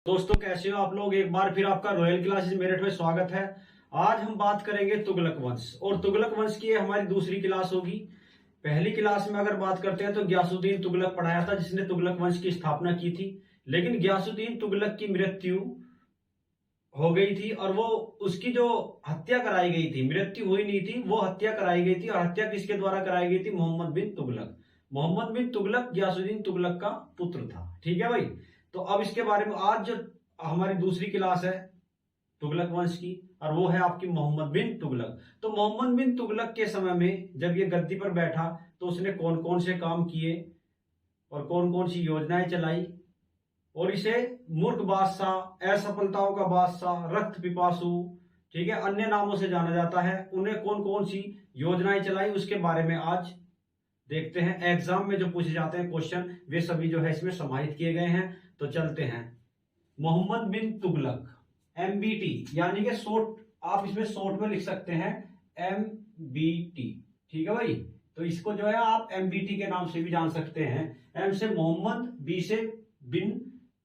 दोस्तों कैसे हो आप लोग। एक बार फिर आपका रॉयल क्लासेस मेरठ में स्वागत है। आज हम बात करेंगे तुगलक वंश और तुगलक वंश की ये हमारी दूसरी क्लास होगी। पहली क्लास में अगर बात करते हैं तो गयासुद्दीन तुगलक पढ़ाया था जिसने तुगलक वंश की स्थापना की थी, लेकिन गयासुद्दीन तुगलक की मृत्यु हो गई थी और वो उसकी जो हत्या कराई गई थी, मृत्यु हुई नहीं थी, वो हत्या कराई गई थी। और हत्या किसके द्वारा कराई गई थी? मोहम्मद बिन तुगलक। मोहम्मद बिन तुगलक गयासुद्दीन तुगलक का पुत्र था। ठीक है भाई। तो अब इसके बारे में आज जो हमारी दूसरी क्लास है तुगलक वंश की, और वो है आपकी मोहम्मद बिन तुगलक। तो मोहम्मद बिन तुगलक के समय में जब ये गद्दी पर बैठा तो उसने कौन कौन से काम किए और कौन कौन सी योजनाएं चलाई, और इसे मूर्ख बादशाह, असफलताओं का बादशाह, रक्त पिपासु, ठीक है, अन्य नामों से जाना जाता है, उन्हें कौन कौन सी योजनाएं चलाई उसके बारे में आज देखते हैं। एग्जाम में जो पूछे जाते हैं क्वेश्चन वे सभी जो है इसमें समाहित किए गए हैं। तो चलते हैं। मोहम्मद बिन तुगलक, MBT यानी कि शॉर्ट, आप इसमें शॉर्ट में लिख सकते हैं MBT। ठीक है भाई। तो इसको जो है आप MBT के नाम से भी जान सकते हैं। M से मोहम्मद, B से बिन,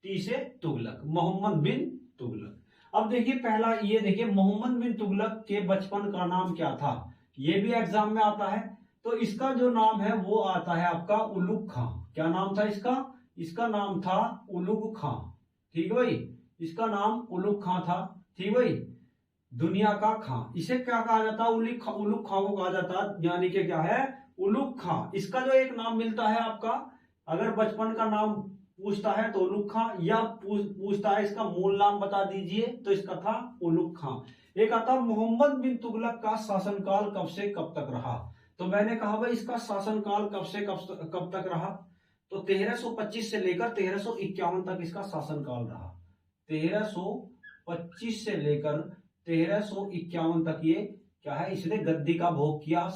T से तुगलक, मोहम्मद बिन तुगलक। अब देखिए पहला ये देखिए मोहम्मद बिन तुगलक के बचपन का नाम क्या था, ये भी एग्जाम में आता है। तो इसका जो नाम है वो आता है आपका उलुग खां। क्या नाम था इसका? इसका नाम था उलुग खां। ठीक है भाई, इसका नाम उलुग खां था। ठीक भाई, दुनिया का खां, इसे क्या कहा जाता है? उलुग खां को कहा जाता है, यानी कि क्या है? उलुग खां। इसका जो एक नाम मिलता है आपका, अगर बचपन का नाम पूछता है तो उलुग खां, या पूछता है इसका मूल नाम बता दीजिए तो इसका था उलुग खां। एक आता मोहम्मद बिन तुगलक का शासनकाल कब से कब तक रहा। तो मैंने कहा भाई इसका शासनकाल कब से कब तक रहा, तो 1325 से लेकर 1351 तक इसका शासनकाल रहा। 1325 से लेकर 1351 तक ये क्या है, इसने गद्दी का भोग किया।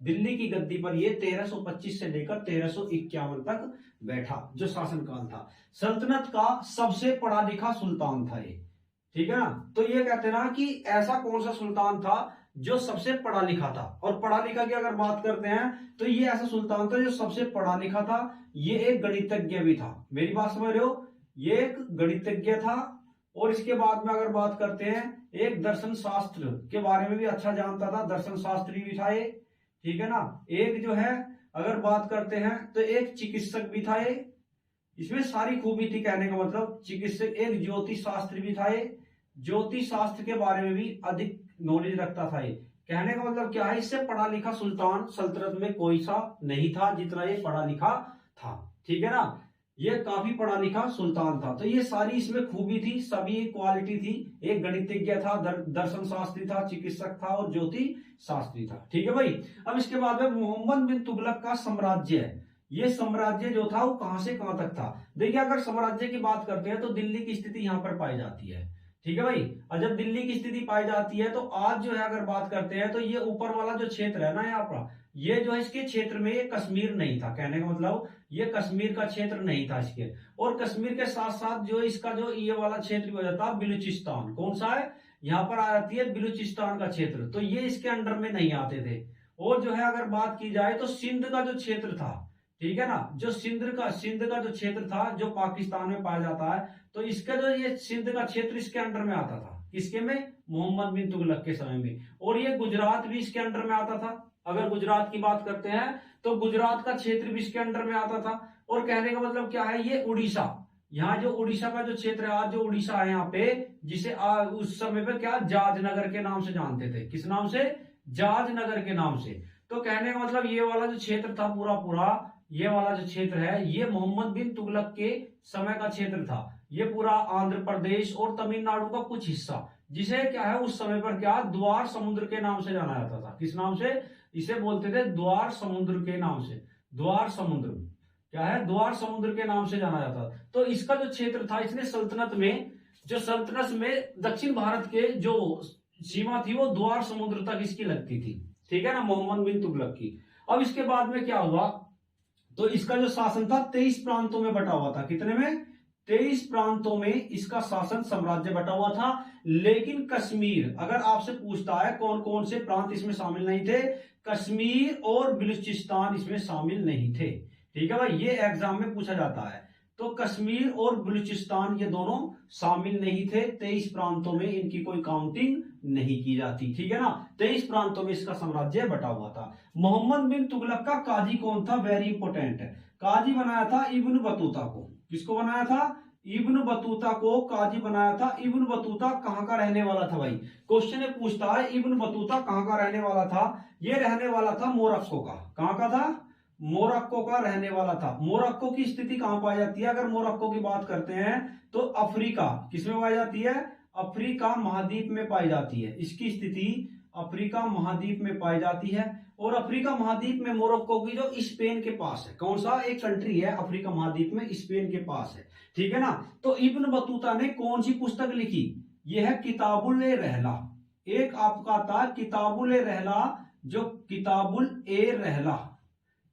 दिल्ली की गद्दी पर ये 1325 से लेकर 1351 तक बैठा, जो शासनकाल था। सल्तनत का सबसे पढ़ा लिखा सुल्तान था ये। ठीक है ना। तो ये कहते हैं ना कि ऐसा कौन सा सुल्तान था जो सबसे पढ़ा लिखा था। और पढ़ा लिखा की अगर बात करते हैं तो ये ऐसा सुल्तान था जो सबसे पढ़ा लिखा था। ये एक गणितज्ञ भी था। मेरी बात समझ रहे हो? ये एक गणितज्ञ था। और इसके बाद में अगर बात करते हैं, एक दर्शन शास्त्र के बारे में भी अच्छा जानता था, दर्शन शास्त्री भी था ये। ठीक है ना। एक जो है अगर बात करते हैं तो एक चिकित्सक भी था ये। इसमें सारी खूबी थी, कहने का मतलब चिकित्सक। एक ज्योतिष शास्त्री भी था ये, ज्योतिष शास्त्र के बारे में भी अधिक नॉलेज रखता था ये। कहने का मतलब क्या है, इससे पढ़ा लिखा सुल्तान सल्तनत में कोई सा नहीं था जितना ये पढ़ा लिखा था। ठीक है ना। ये काफी पढ़ा लिखा सुल्तान था। तो ये सारी इसमें खूबी थी, सभी क्वालिटी थी। एक गणितज्ञ था, दर्शन शास्त्री था, चिकित्सक था और ज्योतिष शास्त्री था। ठीक है भाई। अब इसके बाद में मोहम्मद बिन तुगलक का साम्राज्य है। ये साम्राज्य जो था वो कहां से कहां तक था। देखिए अगर साम्राज्य की बात करते हैं तो दिल्ली की स्थिति यहां पर पाई जाती है। ठीक है भाई। और जब दिल्ली की स्थिति पाई जाती है तो आज जो है अगर बात करते हैं तो ये ऊपर वाला जो क्षेत्र है ना यहाँ पर, ये जो है इसके क्षेत्र में ये कश्मीर नहीं था। कहने का मतलब ये कश्मीर का क्षेत्र नहीं था इसके। और कश्मीर के साथ साथ जो इसका जो ये वाला क्षेत्र भी हो जाता है बिलूचिस्तान। कौन सा है? यहाँ पर आ जाती है बिलूचिस्तान का क्षेत्र। तो ये इसके अंडर में नहीं आते थे। और जो है अगर बात की जाए तो सिंध का जो क्षेत्र था, ठीक है ना, जो सिंध का जो क्षेत्र था जो पाकिस्तान में पाया जाता है, तो इसका जो ये सिंध का क्षेत्र इसके अंडर में आता था। किसके में? मोहम्मद बिन तुगलक के समय में। और ये गुजरात भी इसके अंडर में आता था। अगर गुजरात की बात करते हैं तो गुजरात का क्षेत्र भी इसके अंडर में आता था। और कहने का मतलब क्या है, ये उड़ीसा, यहाँ जो उड़ीसा का जो क्षेत्र है, आज जो उड़ीसा है यहाँ पे, जिसे उस समय पे क्या जाजनगर के नाम से जानते थे। किस नाम से? जाजनगर के नाम से। तो कहने का मतलब ये वाला जो क्षेत्र था पूरा पूरा, ये वाला जो क्षेत्र है ये मोहम्मद बिन तुगलक के समय का क्षेत्र था। ये पूरा आंध्र प्रदेश और तमिलनाडु का कुछ हिस्सा, जिसे क्या है उस समय पर क्या द्वार समुद्र के नाम से जाना जाता था। किस नाम से? इसे बोलते थे द्वार समुद्र के नाम से। द्वार समुद्र क्या है? द्वार समुद्र के नाम से जाना जाता था। तो इसका जो क्षेत्र था, इसने सल्तनत में, जो सल्तनत में दक्षिण भारत के जो सीमा थी वो द्वार समुद्र तक इसकी लगती थी। ठीक है ना, मोहम्मद बिन तुगलक की। अब इसके बाद में क्या हुआ, तो इसका जो शासन था 23 प्रांतों में बटा हुआ था। कितने में? 23 प्रांतों में इसका शासन साम्राज्य बटा हुआ था। लेकिन कश्मीर, अगर आपसे पूछता है कौन कौन से प्रांत इसमें शामिल नहीं थे, कश्मीर और बलूचिस्तान इसमें शामिल नहीं थे। ठीक है भाई, ये एग्जाम में पूछा जाता है। तो कश्मीर और बलूचिस्तान ये दोनों शामिल नहीं थे। 23 प्रांतों में इनकी कोई काउंटिंग नहीं की जाती, ठीक है ना। 23 प्रांतों में इसका साम्राज्य बटा हुआ था। मोहम्मद बिन तुगलक का काजी कौन था, वेरी इंपोर्टेंट है। काजी बनाया था इब्न बतूता को। किसको बनाया था, इब्न बतूता को काजी बनाया था। इब्न बतूता कहां का रहने वाला था भाई, क्वेश्चन ये पूछता है इब्न बतूता कहां का रहने वाला था। ये रहने वाला था मोरक्को का। कहां का था, मोरक्को का रहने वाला था। मोरक्को की स्थिति कहां पाई जाती है, अगर मोरक्को की बात करते हैं तो अफ्रीका, किसमें पाई जाती है, अफ्रीका महाद्वीप में पाई जाती है। इसकी स्थिति अफ्रीका महाद्वीप में पाई जाती है। और अफ्रीका महाद्वीप में मोरक्को की जो स्पेन के पास है, कौन सा एक कंट्री है अफ्रीका महाद्वीप में, स्पेन के पास है, ठीक है ना। तो इब्न बतूता ने कौन सी पुस्तक लिखी, यह है किताबुल ए रहला। एक आपका था किताबुल ए रहला, जो किताबुल ए रहला,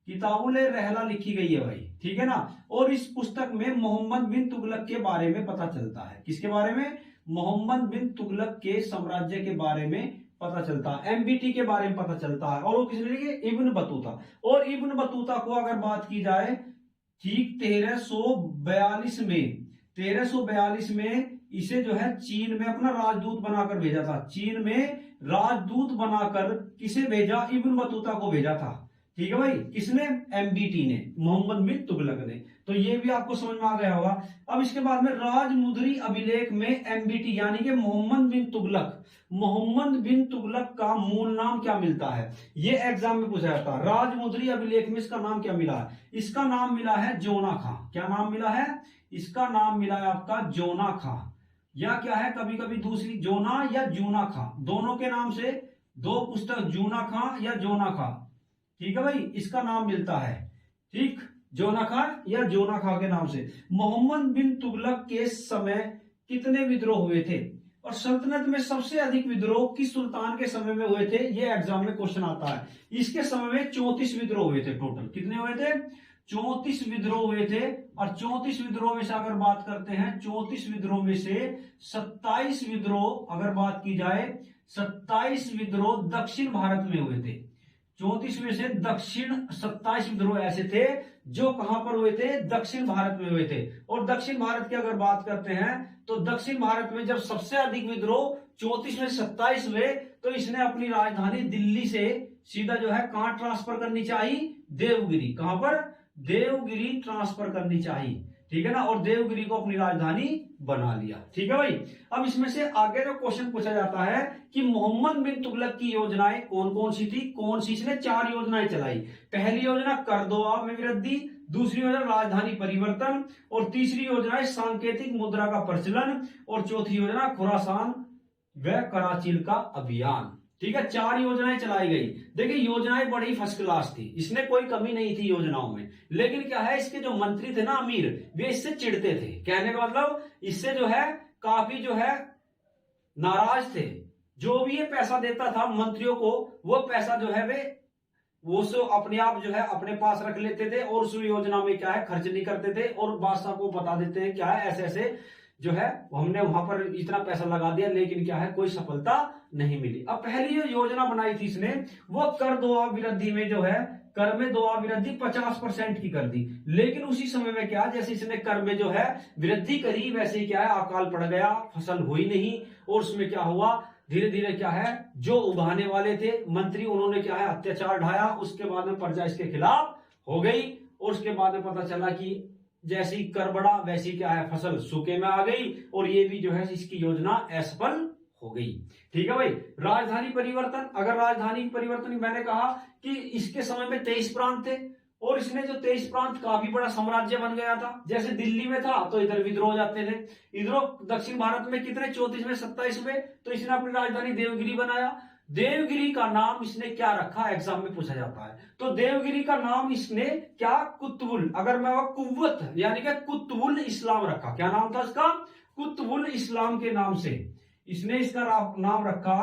किताबुल ए रहला लिखी गई है भाई, ठीक है ना। और इस पुस्तक में मोहम्मद बिन तुगलक के बारे में पता चलता है। किसके बारे में, मोहम्मद बिन तुगलक के साम्राज्य के बारे में पता चलता है, एमबीटी के बारे में पता चलता है। और वो किसने लिखे, इब्न बतूता। और इब्न बतूता को अगर बात की जाए, ठीक 1342 में, 1342 में इसे जो है चीन में अपना राजदूत बनाकर भेजा था। चीन में राजदूत बनाकर किसे भेजा, इब्न बतूता को भेजा था, ठीक है भाई। किसने, एमबीटी ने, मोहम्मद बिन तुगलक ने। तो ये भी आपको समझ में आ गया होगा। अब इसके बाद में राजमुद्री अभिलेख में एमबीटी यानी कि मोहम्मद बिन तुगलक, मोहम्मद बिन तुगलक का मूल नाम क्या मिलता है, ये एग्जाम में पूछा जाता है। राजमुद्री अभिलेख में इसका नाम क्या मिला है, इसका नाम मिला है जोना खां। क्या नाम मिला है, इसका नाम मिला है आपका जोना खां, या क्या है कभी कभी दूसरी जोना या जूना खां, दोनों के नाम से दो पुस्तक, जूना खां या जोना खां, ठीक है भाई, इसका नाम मिलता है, ठीक, जोना खां या जोना खां के नाम से। मोहम्मद बिन तुगलक के समय कितने विद्रोह हुए थे, और सल्तनत में सबसे अधिक विद्रोह किस सुल्तान के समय में हुए थे, ये एग्जाम में क्वेश्चन आता है। इसके समय में 34 विद्रोह हुए थे टोटल। कितने हुए थे, 34 विद्रोह हुए थे। और 34 विद्रोह में से अगर बात करते हैं, 34 विद्रोह में से 27 विद्रोह अगर बात की जाए, 27 विद्रोह दक्षिण भारत में हुए थे। 34 में से दक्षिण 27 विद्रोह ऐसे थे जो कहां पर हुए थे, दक्षिण भारत में हुए थे। और दक्षिण भारत की अगर बात करते हैं तो दक्षिण भारत में जब सबसे अधिक विद्रोह 34 में 27 हुए, तो इसने अपनी राजधानी दिल्ली से सीधा जो है कहां ट्रांसफर करनी चाहिए, देवगिरी। कहां पर, देवगिरी ट्रांसफर करनी चाहिए, ठीक है ना। और देवगिरी को अपनी राजधानी बना लिया, ठीक है भाई। अब इसमें से आगे जो क्वेश्चन पूछा जाता है कि मोहम्मद बिन तुगलक की योजनाएं कौन कौन सी थी, कौन सी, इसने 4 योजनाएं चलाई। पहली योजना करदोआ में वृद्धि, दूसरी योजना राजधानी परिवर्तन, और तीसरी योजना है सांकेतिक मुद्रा का प्रचलन, और चौथी योजना खुरासान व कराचील का अभियान, ठीक है। 4 योजनाएं चलाई गई। देखिए योजनाएं बड़ी फर्स्ट क्लास थी, इसमें कोई कमी नहीं थी योजनाओं में। लेकिन क्या है, इसके जो मंत्री थे ना अमीर, वे इससे चिढ़ते थे। कहने का मतलब इससे जो है काफी जो है नाराज थे। जो भी ये पैसा देता था मंत्रियों को, वो पैसा जो है वो सो अपने आप जो है अपने पास रख लेते थे, और उस योजना में क्या है खर्च नहीं करते थे, और बादशाह को बता देते हैं क्या है ऐसे ऐसे जो है हमने वहां पर इतना पैसा लगा दिया, लेकिन क्या है कोई सफलता नहीं मिली। अब पहली जो योजना बनाई थी इसने, वो कर दो वृद्धि में जो है, कर में दो वृद्धि 50% की कर दी। लेकिन उसी समय में क्या, जैसे इसने कर में जो है वृद्धि करी, वैसे ही क्या है अकाल पड़ गया, फसल हुई नहीं। और उसमें क्या हुआ, धीरे धीरे क्या है जो उगाने वाले थे मंत्री, उन्होंने क्या है अत्याचार ढाया। उसके बाद में प्रजा इसके खिलाफ हो गई, और उसके बाद में पता चला कि जैसी कर बढ़ा वैसी क्या है फसल सूखे में आ गई, और ये भी जो है इसकी योजना असफल हो गई, ठीक है भाई। राजधानी परिवर्तन, अगर राजधानी परिवर्तन मैंने कहा कि इसके समय में 23 प्रांत थे, और इसने जो 23 प्रांत काफी बड़ा साम्राज्य बन गया था। जैसे दिल्ली में था तो इधर विद्रोह हो जाते थे, इधर दक्षिण भारत में कितने 34 में 27 में, तो इसने अपनी राजधानी देवगिरी बनाया। देवगिरी का नाम इसने क्या रखा, एग्जाम में पूछा जाता है। तो देवगिरी का नाम इसने क्या, कुतुबुल, अगर मैं कुव्वत यानी कि कुतुबुल इस्लाम रखा। क्या नाम था इसका, कुतुबुल इस्लाम के नाम से इसने इसका नाम रखा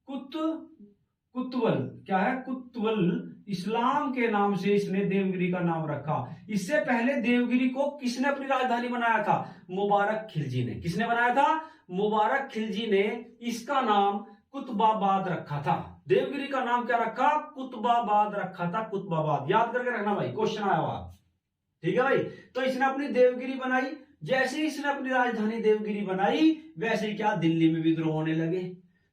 कुतुबुल, क्या है कुतुबुल इस्लाम के नाम से इसने देवगिरी का नाम रखा। इससे पहले देवगिरी को किसने अपनी राजधानी बनाया था, मुबारक खिलजी ने। किसने बनाया था, मुबारक खिलजी ने इसका नाम कुतुबाबाद रखा था। देवगिरी का नाम क्या रखा, कुतुबाबाद रखा था, कुतुबाबाद। याद करके रखना भाई, क्वेश्चन आया हुआ, ठीक है भाई। तो इसने अपनी देवगिरी बनाई, जैसे ही इसने अपनी राजधानी देवगिरी बनाई वैसे ही क्या दिल्ली में विद्रोह होने लगे।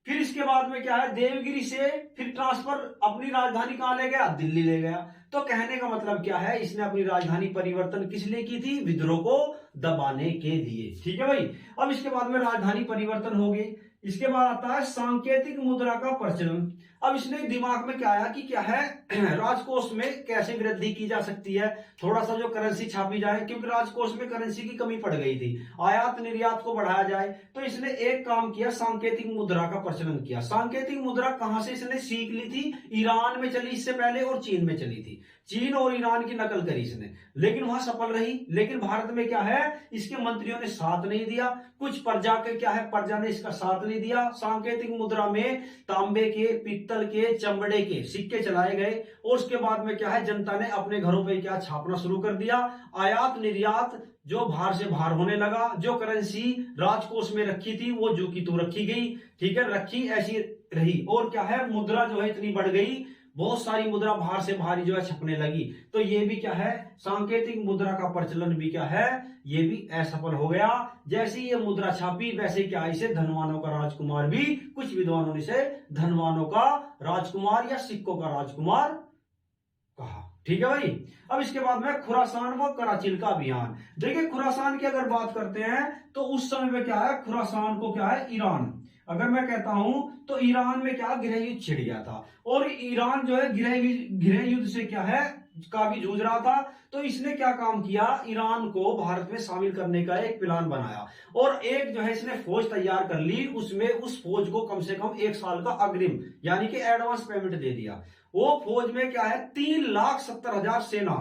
फिर इसके बाद में क्या है, देवगिरी से फिर ट्रांसफर अपनी राजधानी कहां ले गया, दिल्ली ले गया। तो कहने का मतलब क्या है, इसने अपनी राजधानी परिवर्तन किस लिए की थी, विद्रोह को दबाने के लिए। ठीक है भाई। अब इसके बाद में राजधानी परिवर्तन हो गई। इसके बाद आता है सांकेतिक मुद्रा का प्रचलन। अब इसने दिमाग में क्या आया कि क्या है राजकोष में कैसे वृद्धि की जा सकती है, थोड़ा सा जो करेंसी छापी जाए, क्योंकि राजकोष में करेंसी की कमी पड़ गई थी, आयात निर्यात को बढ़ाया जाए। तो इसने एक काम किया, सांकेतिक मुद्रा का प्रचलन किया। सांकेतिक मुद्रा कहां से इसने सीख ली थी, ईरान में चली इससे पहले और चीन में चली थी। चीन और ईरान की नकल करी इसने, लेकिन वहां सफल रही। लेकिन भारत में क्या है, इसके मंत्रियों ने साथ नहीं दिया, कुछ प्रजा के क्या है, प्रजा ने इसका साथ नहीं दिया। सांकेतिक मुद्रा में तांबे के, पित्तल के, चमड़े के सिक्के चलाए गए और उसके बाद में क्या है, जनता ने अपने घरों पे क्या छापना शुरू कर दिया। आयात निर्यात जो बाहर से बाहर होने लगा, जो करेंसी राजकोष में रखी थी वो जो की तो रखी गई। ठीक है, रखी ऐसी रही। और क्या है, मुद्रा जो है इतनी बढ़ गई, बहुत सारी मुद्रा बाहर से बाहर जो है छपने लगी। तो ये भी क्या है, सांकेतिक मुद्रा का प्रचलन भी क्या है, ये भी असफल हो गया। जैसे ये मुद्रा छापी वैसे क्या, इसे धनवानों का राजकुमार भी, कुछ विद्वानों ने इसे धनवानों का राजकुमार या सिक्कों का राजकुमार कहा। ठीक है भाई। अब इसके बाद में खुरासान व कराचिल का अभियान। देखिए खुरासान की अगर बात करते हैं तो उस समय में क्या है, खुरासान को क्या है, ईरान, अगर मैं कहता हूं तो ईरान में क्या गृह युद्ध छिड़ गया था और ईरान जो है गृह युद्ध से क्या है, काफी जूझ रहा था। तो इसने क्या काम किया, ईरान को भारत में शामिल करने का एक प्लान बनाया और एक जो है इसने फौज तैयार कर ली। उसमें उस फौज को कम से कम 1 साल का अग्रिम यानी कि एडवांस पेमेंट दे दिया। वो फौज में क्या है, 3,70,000 सेना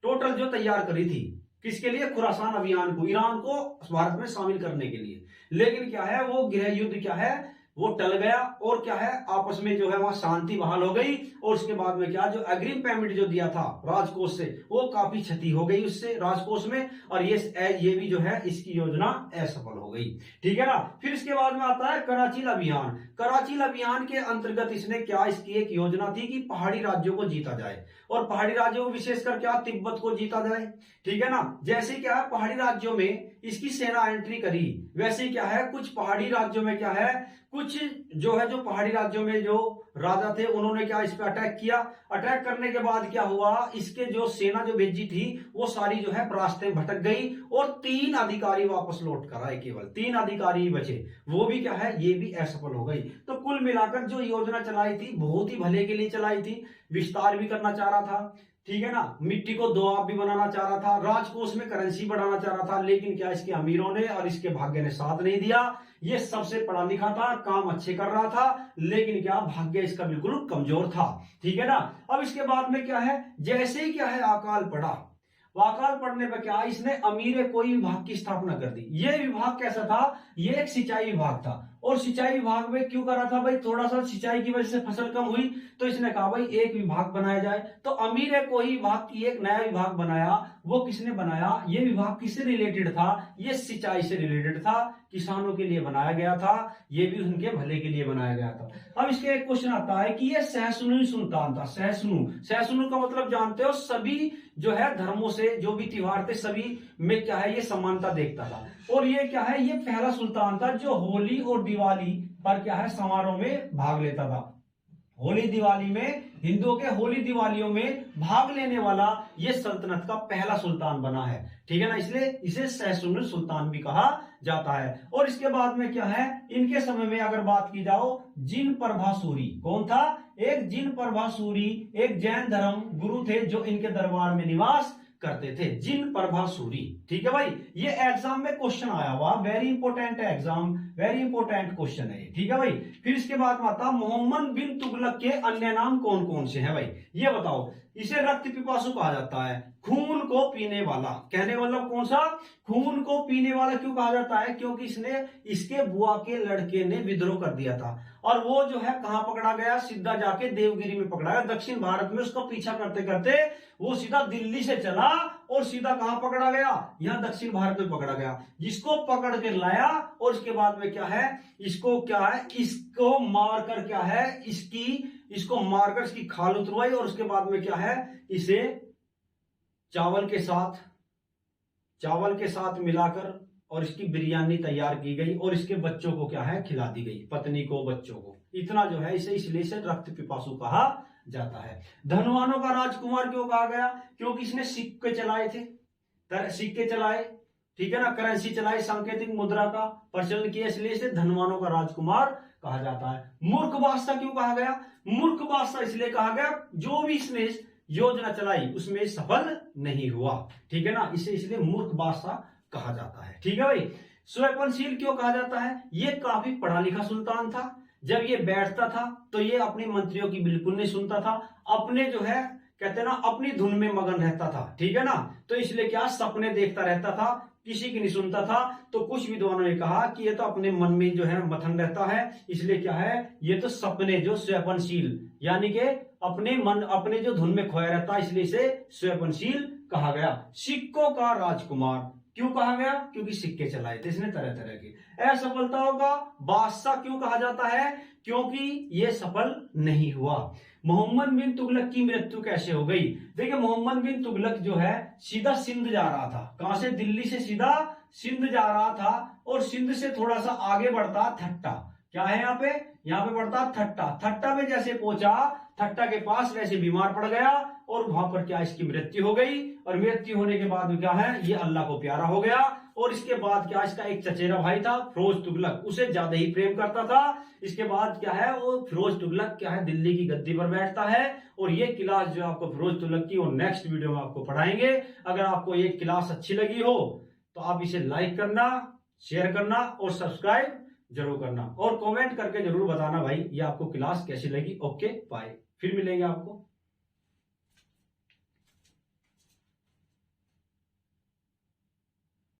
टोटल जो तैयार करी थी, किसके लिए, खुरासान अभियान को, ईरान को भारत में शामिल करने के लिए। लेकिन क्या है, वो गृह युद्ध क्या है, वो टल गया और क्या है, आपस में जो है वहां शांति बहाल हो गई। और उसके बाद में क्या, जो अग्रिम पेमेंट जो दिया था राजकोष से, वो काफी क्षति हो गई उससे राजकोष में, और ये भी जो है इसकी योजना असफल हो गई। ठीक है ना। फिर इसके बाद में आता है कराचील अभियान। कराचील अभियान के अंतर्गत इसने क्या, इसकी एक योजना थी कि पहाड़ी राज्यों को जीता जाए, और पहाड़ी राज्यों को विशेषकर क्या, तिब्बत को जीता जाए। ठीक है ना। जैसे क्या है, पहाड़ी राज्यों में इसकी सेना एंट्री करी, वैसे क्या है, कुछ पहाड़ी राज्यों में क्या है, कुछ जो है, जो पहाड़ी राज्यों में जो राजा थे उन्होंने क्या, इस पे अटैक किया। अटैक करने के बाद क्या हुआ, इसके जो सेना जो भेजी थी वो सारी जो है रास्ते में भटक गई और 3 अधिकारी वापस लौट कर आए, केवल 3 अधिकारी ही बचे, वो भी क्या है, ये भी असफल हो गई। तो कुल मिलाकर जो योजना चलाई थी बहुत ही भले के लिए चलाई थी, विस्तार भी करना चाह रहा था, ठीक है ना, मिट्टी को दोआब भी बनाना चाह रहा था, राजकोष में करेंसी बढ़ाना चाह रहा था। लेकिन क्या, इसके अमीरों ने और इसके भाग्य ने साथ नहीं दिया। ये सबसे पढ़ा लिखा था, काम अच्छे कर रहा था, लेकिन क्या, भाग्य इसका बिल्कुल कमजोर था। ठीक है ना। अब इसके बाद में क्या है, जैसे ही क्या है अकाल पड़ा, अकाल पड़ने पर क्या, इसने अमीर कोई विभाग की स्थापना कर दी। ये विभाग कैसा था, ये एक सिंचाई विभाग था। और सिंचाई विभाग में क्यों करा था भाई, थोड़ा सा सिंचाई की वजह से फसल कम हुई, तो इसने कहा भाई एक विभाग बनाया जाए। तो अमीर कोई विभाग की एक नया विभाग बनाया। वो किसने बनाया, ये विभाग किससे रिलेटेड था, ये सिंचाई से रिलेटेड था, किसानों के लिए बनाया गया था, ये भी उनके भले के लिए बनाया गया था। अब इसके एक क्वेश्चन आता है कि ये सहिष्णु सुल्तान था। सहिष्णु का मतलब जानते हो, सभी जो है धर्मों से जो भी त्योहार थे सभी में क्या है, ये समानता देखता था। और ये क्या है, ये पहला सुल्तान था जो होली और दिवाली पर क्या है, समारोह में भाग लेता था। होली दिवाली में, हिंदुओं के होली दिवालियों में भाग लेने वाला ये सल्तनत का पहला सुल्तान बना है। ठीक है ना, इसलिए इसे सहिष्णु सुल्तान भी कहा जाता है। और इसके बाद में क्या है, इनके समय में अगर बात की जाओ, जिन प्रभासूरी, कौन था, एक जिन प्रभासूरी, एक जैन धर्म गुरु थे जो इनके दरबार में निवास करते थे, जिन प्रभासूरी। ठीक है भाई, ये एग्जाम में क्वेश्चन आया हुआ, very important exam, very important question है। ठीक है भाई। फिर इसके बाद में आता, मोहम्मद बिन तुगलक के अन्य नाम कौन कौन से हैं भाई, ये बताओ। इसे रक्त पिपासु कहा जाता है, खून को पीने वाला, कहने का मतलब कौन सा, खून को पीने वाला। क्यों कहा जाता है, क्योंकि इसने, इसके बुआ के लड़के ने विद्रोह कर दिया था और वो जो है कहां पकड़ा गया, सीधा जाके देवगिरी में पकड़ा गया। दक्षिण भारत में उसका पीछा करते करते वो सीधा दिल्ली से चला और सीधा कहां पकड़ा गया, यहां दक्षिण भारत में पकड़ा गया, जिसको पकड़ के लाया। और उसके बाद में क्या है, इसको क्या है, इसको मारकर क्या है, इसको मारकर इसकी खाल उतरवाई और उसके बाद में क्या है, इसे चावल के साथ चावल के साथ मिलाकर और इसकी बिरयानी तैयार की गई और इसके बच्चों को क्या है खिला दी गई, पत्नी को बच्चों को। इतना जो है इसे इसलिए से रक्त पिपासु कहा जाता है। धनवानों का राजकुमार क्यों कहा गया? क्योंकि इसने सिक्के चलाए थे, सिक्के चलाए, ठीक है ना, करेंसी चलाई, सांकेतिक मुद्रा का प्रचलन किया, इसलिए इसे धनवानों का राजकुमार कहा जाता है। मूर्ख बादशाह क्यों कहा गया? मूर्ख बादशाह इसलिए कहा गया जो भी इसने योजना चलाई उसमें सफल नहीं हुआ, ठीक है ना, इसे इसलिए मूर्ख बादशाह कहा जाता है। ठीक है भाई। स्वयंशील क्यों कहा जाता है? ये काफी पढ़ा लिखा सुल्तान था। जब ये बैठता था तो ये अपने मंत्रियों की बिल्कुल नहीं सुनता था, अपने जो है कहते हैं ना अपनी धुन में मगन रहता था, ठीक है ना, तो इसलिए क्या सपने देखता रहता था, किसी की नहीं सुनता था। तो कुछ विद्वानों ने कहा कि ये तो अपने मन में जो है मथन रहता है, इसलिए क्या है ये तो सपने जो स्वयंशील यानी कि अपने मन अपने जो धुन में खोया रहता है, इसलिए इसे स्वयंशील कहा गया। सिक्कों का राजकुमार क्यों कहा गया? क्योंकि सिक्के चलाए थे इसने तरह तरह के। असफलताओं का बादशाह क्यों कहा जाता है? क्योंकि ये सफल नहीं हुआ। मोहम्मद बिन तुगलक की मृत्यु कैसे हो गई? देखिए मोहम्मद बिन तुगलक जो है सीधा सिंध जा रहा था। कहां से? दिल्ली से सीधा सिंध जा रहा था और सिंध से थोड़ा सा आगे बढ़ता थट्टा, क्या है यहाँ पे बढ़ता थट्टा। थट्टा में जैसे पहुंचा, थट्टा के पास वैसे बीमार पड़ गया और वहां पर क्या इसकी मृत्यु हो गई। और मृत्यु होने के बाद क्या है ये अल्लाह को प्यारा हो गया। और इसके बाद क्या इसका एक चचेरा भाई था फिरोज तुगलक, उसे ज्यादा ही प्रेम करता था। इसके बाद क्या है वो फिरोज तुगलक क्या है दिल्ली की गद्दी पर बैठता है। और ये क्लास जो आपको फिरोज तुगलक की वो नेक्स्ट वीडियो में आपको पढ़ाएंगे। अगर आपको ये क्लास अच्छी लगी हो तो आप इसे लाइक करना, शेयर करना और सब्सक्राइब जरूर करना और कमेंट करके जरूर बताना भाई ये आपको क्लास कैसी लगी। ओके बाय, फिर मिलेंगे आपको।